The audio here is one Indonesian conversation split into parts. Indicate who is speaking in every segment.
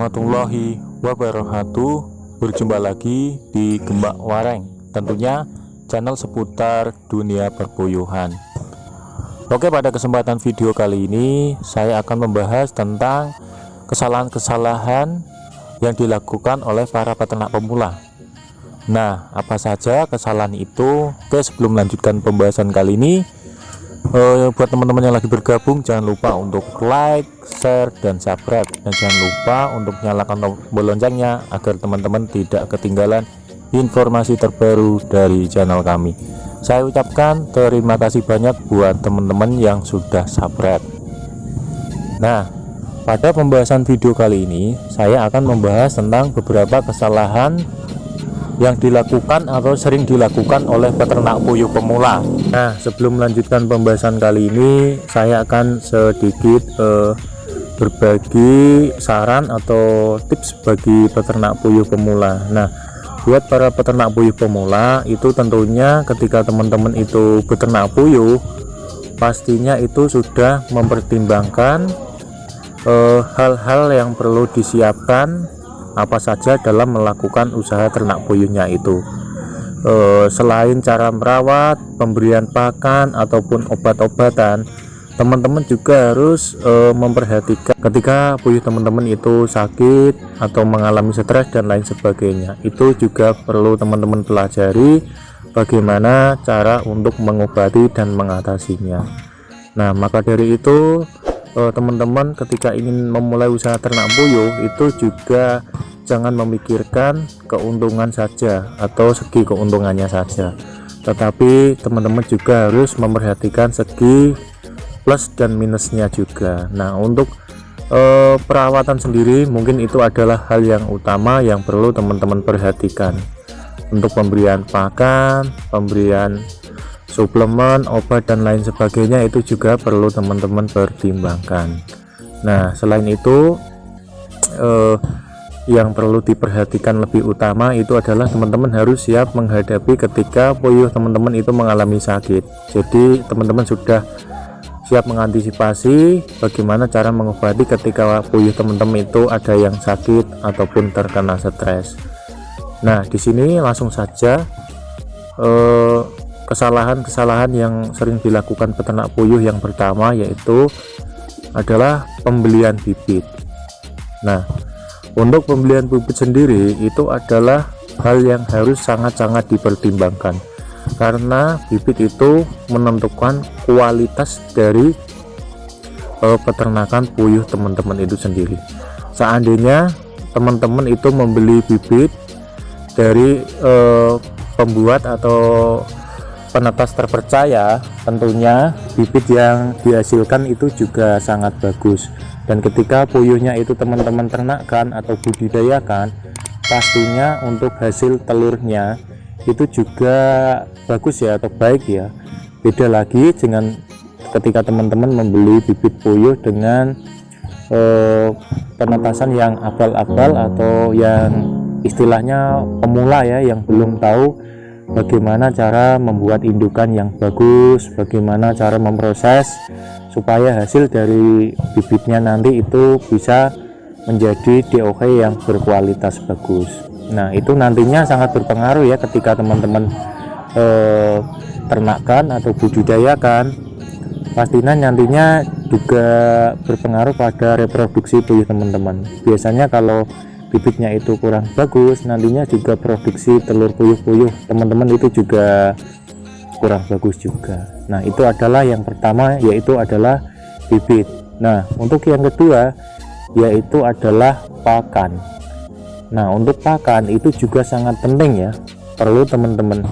Speaker 1: warahmatullahi wabarakatuh. Berjumpa lagi di Gembak Wareng, tentunya channel seputar dunia perpuyuhan. Oke, pada kesempatan video kali ini saya akan membahas tentang kesalahan-kesalahan yang dilakukan oleh para peternak pemula. Nah, apa saja kesalahan itu? Oke, sebelum melanjutkan pembahasan kali ini, buat teman-teman yang lagi bergabung, jangan lupa untuk like, share, dan subscribe, dan jangan lupa untuk nyalakan tombol loncengnya agar teman-teman tidak ketinggalan informasi terbaru dari channel kami. Saya ucapkan terima kasih banyak buat teman-teman yang sudah subscribe. Nah, pada pembahasan video kali ini saya akan membahas tentang beberapa kesalahan yang dilakukan atau sering dilakukan oleh peternak puyuh pemula. Nah, sebelum melanjutkan pembahasan kali ini, saya akan sedikit berbagi saran atau tips bagi peternak puyuh pemula. Nah, buat para peternak puyuh pemula itu tentunya ketika teman-teman itu beternak puyuh, pastinya itu sudah mempertimbangkan hal-hal yang perlu disiapkan apa saja dalam melakukan usaha ternak puyuhnya itu. Selain cara merawat, pemberian pakan ataupun obat-obatan, teman-teman juga harus memperhatikan ketika puyuh teman-teman itu sakit atau mengalami stres dan lain sebagainya. Itu juga perlu teman-teman pelajari bagaimana cara untuk mengobati dan mengatasinya. Nah, maka dari itu teman-teman ketika ingin memulai usaha ternak puyuh itu juga jangan memikirkan keuntungan saja atau segi keuntungannya saja, tetapi teman-teman juga harus memperhatikan segi plus dan minusnya juga. Nah, untuk perawatan sendiri mungkin itu adalah hal yang utama yang perlu teman-teman perhatikan. Untuk pemberian pakan, pemberian suplemen, obat dan lain sebagainya itu juga perlu teman-teman pertimbangkan. Nah, selain itu yang perlu diperhatikan lebih utama itu adalah teman-teman harus siap menghadapi ketika puyuh teman-teman itu mengalami sakit. Jadi teman-teman sudah siap mengantisipasi bagaimana cara mengobati ketika puyuh teman-teman itu ada yang sakit ataupun terkena stres. Nah, di sini langsung saja kesalahan-kesalahan yang sering dilakukan peternak puyuh yang pertama yaitu adalah pembelian bibit. Nah, untuk pembelian bibit sendiri itu adalah hal yang harus sangat-sangat dipertimbangkan, karena bibit itu menentukan kualitas dari peternakan puyuh teman-teman itu sendiri. Seandainya teman-teman itu membeli bibit dari pembuat atau penetas terpercaya, tentunya bibit yang dihasilkan itu juga sangat bagus. Dan ketika puyuhnya itu teman-teman ternakkan atau budidayakan, pastinya untuk hasil telurnya itu juga bagus ya atau baik ya. Beda lagi dengan ketika teman-teman membeli bibit puyuh dengan penetasan yang abal-abal atau yang istilahnya pemula ya, yang belum tahu bagaimana cara membuat indukan yang bagus, bagaimana cara memproses supaya hasil dari bibitnya nanti itu bisa menjadi DOK yang berkualitas bagus. Nah, itu nantinya sangat berpengaruh ya ketika teman-teman ternakkan atau budidayakan, pastinya nantinya juga berpengaruh pada reproduksi puyuh teman-teman. Biasanya kalau bibitnya itu kurang bagus, nantinya juga produksi telur puyuh-puyuh teman-teman itu juga kurang bagus juga. Nah, itu adalah yang pertama, yaitu adalah bibit. Nah, untuk yang kedua yaitu adalah pakan. Nah, untuk pakan itu juga sangat penting ya, perlu teman-teman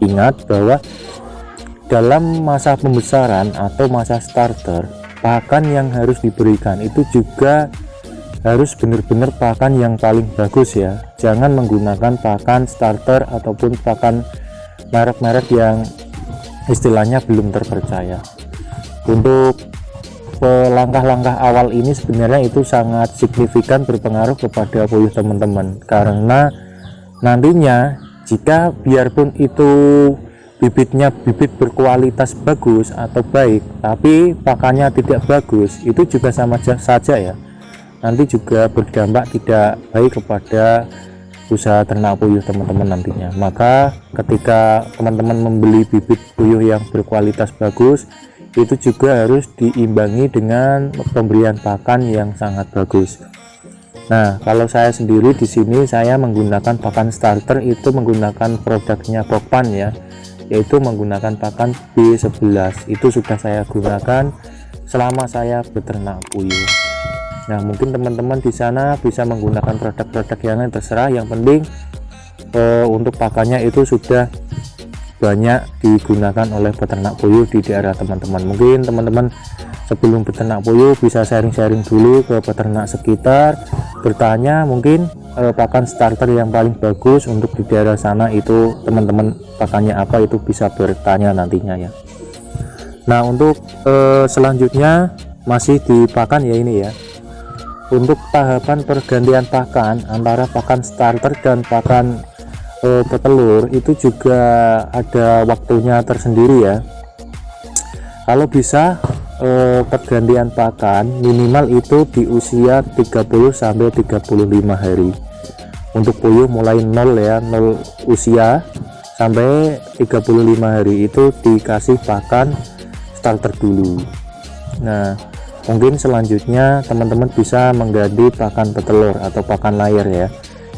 Speaker 1: ingat bahwa dalam masa pembesaran atau masa starter, pakan yang harus diberikan itu juga harus benar-benar pakan yang paling bagus ya. Jangan menggunakan pakan starter ataupun pakan merek-merek yang istilahnya belum terpercaya. Untuk langkah-langkah awal ini sebenarnya itu sangat signifikan berpengaruh kepada puyuh teman-teman, karena nantinya jika biarpun itu bibitnya bibit berkualitas bagus atau baik, tapi pakannya tidak bagus, itu juga sama saja ya. nanti juga berdampak tidak baik kepada usaha ternak puyuh teman-teman nantinya. Maka ketika teman-teman membeli bibit puyuh yang berkualitas bagus, itu juga harus diimbangi dengan pemberian pakan yang sangat bagus. Nah, kalau saya sendiri di sini saya menggunakan pakan starter, itu menggunakan produknya Pokpan ya, yaitu menggunakan pakan B11. Itu sudah saya gunakan selama saya beternak puyuh. Nah, mungkin teman-teman di sana bisa menggunakan produk-produk yang lain, terserah. Yang penting untuk pakannya itu sudah banyak digunakan oleh peternak puyuh di daerah teman-teman. Mungkin teman-teman sebelum beternak puyuh bisa sharing-sharing dulu ke peternak sekitar, bertanya mungkin pakan starter yang paling bagus untuk di daerah sana itu teman-teman pakannya apa, itu bisa bertanya nantinya ya. Nah, untuk selanjutnya masih di pakan ya ini ya. Untuk tahapan pergantian pakan antara pakan starter dan pakan petelur itu juga ada waktunya tersendiri ya. Kalau bisa pergantian pakan minimal itu di usia 30 sampai 35 hari. Untuk puyuh mulai 0 ya, 0 usia sampai 35 hari itu dikasih pakan starter dulu. Nah, mungkin selanjutnya teman-teman bisa mengganti pakan petelur atau pakan layar ya.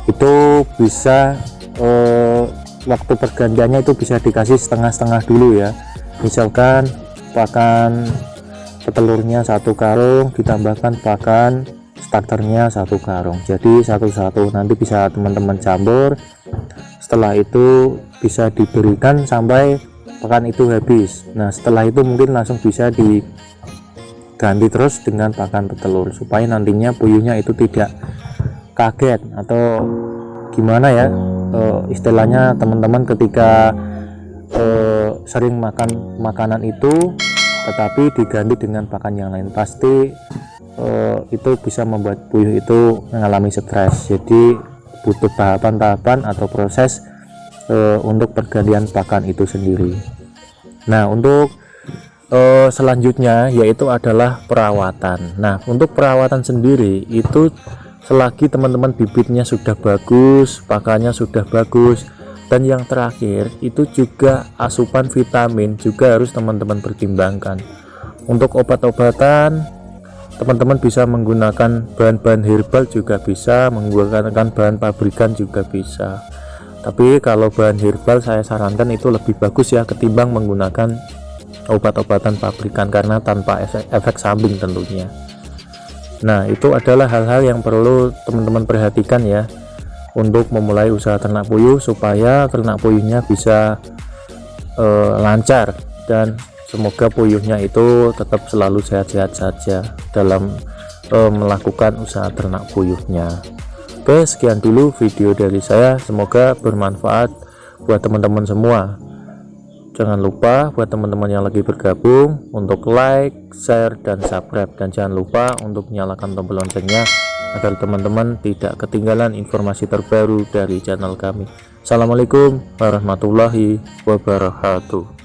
Speaker 1: Itu bisa waktu pergantiannya itu bisa dikasih setengah-setengah dulu ya. Misalkan pakan petelurnya 1 karung ditambahkan pakan starternya 1 karung, jadi satu-satu, nanti bisa teman-teman campur. Setelah itu bisa diberikan sampai pakan itu habis. Nah, setelah itu mungkin langsung bisa diganti terus dengan pakan petelur supaya nantinya puyuhnya itu tidak kaget atau gimana ya, istilahnya teman-teman ketika sering makan makanan itu tetapi diganti dengan pakan yang lain, pasti itu bisa membuat puyuh itu mengalami stres. Jadi butuh tahapan-tahapan atau proses untuk pergantian pakan itu sendiri. Nah, untuk selanjutnya yaitu adalah perawatan. Nah, untuk perawatan sendiri itu selagi teman-teman bibitnya sudah bagus, pakannya sudah bagus, dan yang terakhir itu juga asupan vitamin juga harus teman-teman pertimbangkan. Untuk obat-obatan teman-teman bisa menggunakan bahan-bahan herbal, juga bisa menggunakan bahan pabrikan juga bisa. Tapi kalau bahan herbal saya sarankan itu lebih bagus ya ketimbang menggunakan obat-obatan pabrikan karena tanpa efek samping tentunya. Nah, itu adalah hal-hal yang perlu teman-teman perhatikan ya untuk memulai usaha ternak puyuh supaya ternak puyuhnya bisa lancar dan semoga puyuhnya itu tetap selalu sehat-sehat saja dalam melakukan usaha ternak puyuhnya. Oke, sekian dulu video dari saya, semoga bermanfaat buat teman-teman semua. Jangan lupa buat teman-teman yang lagi bergabung untuk like, share, dan subscribe, dan jangan lupa untuk nyalakan tombol loncengnya agar teman-teman tidak ketinggalan informasi terbaru dari channel kami. Assalamualaikum warahmatullahi wabarakatuh.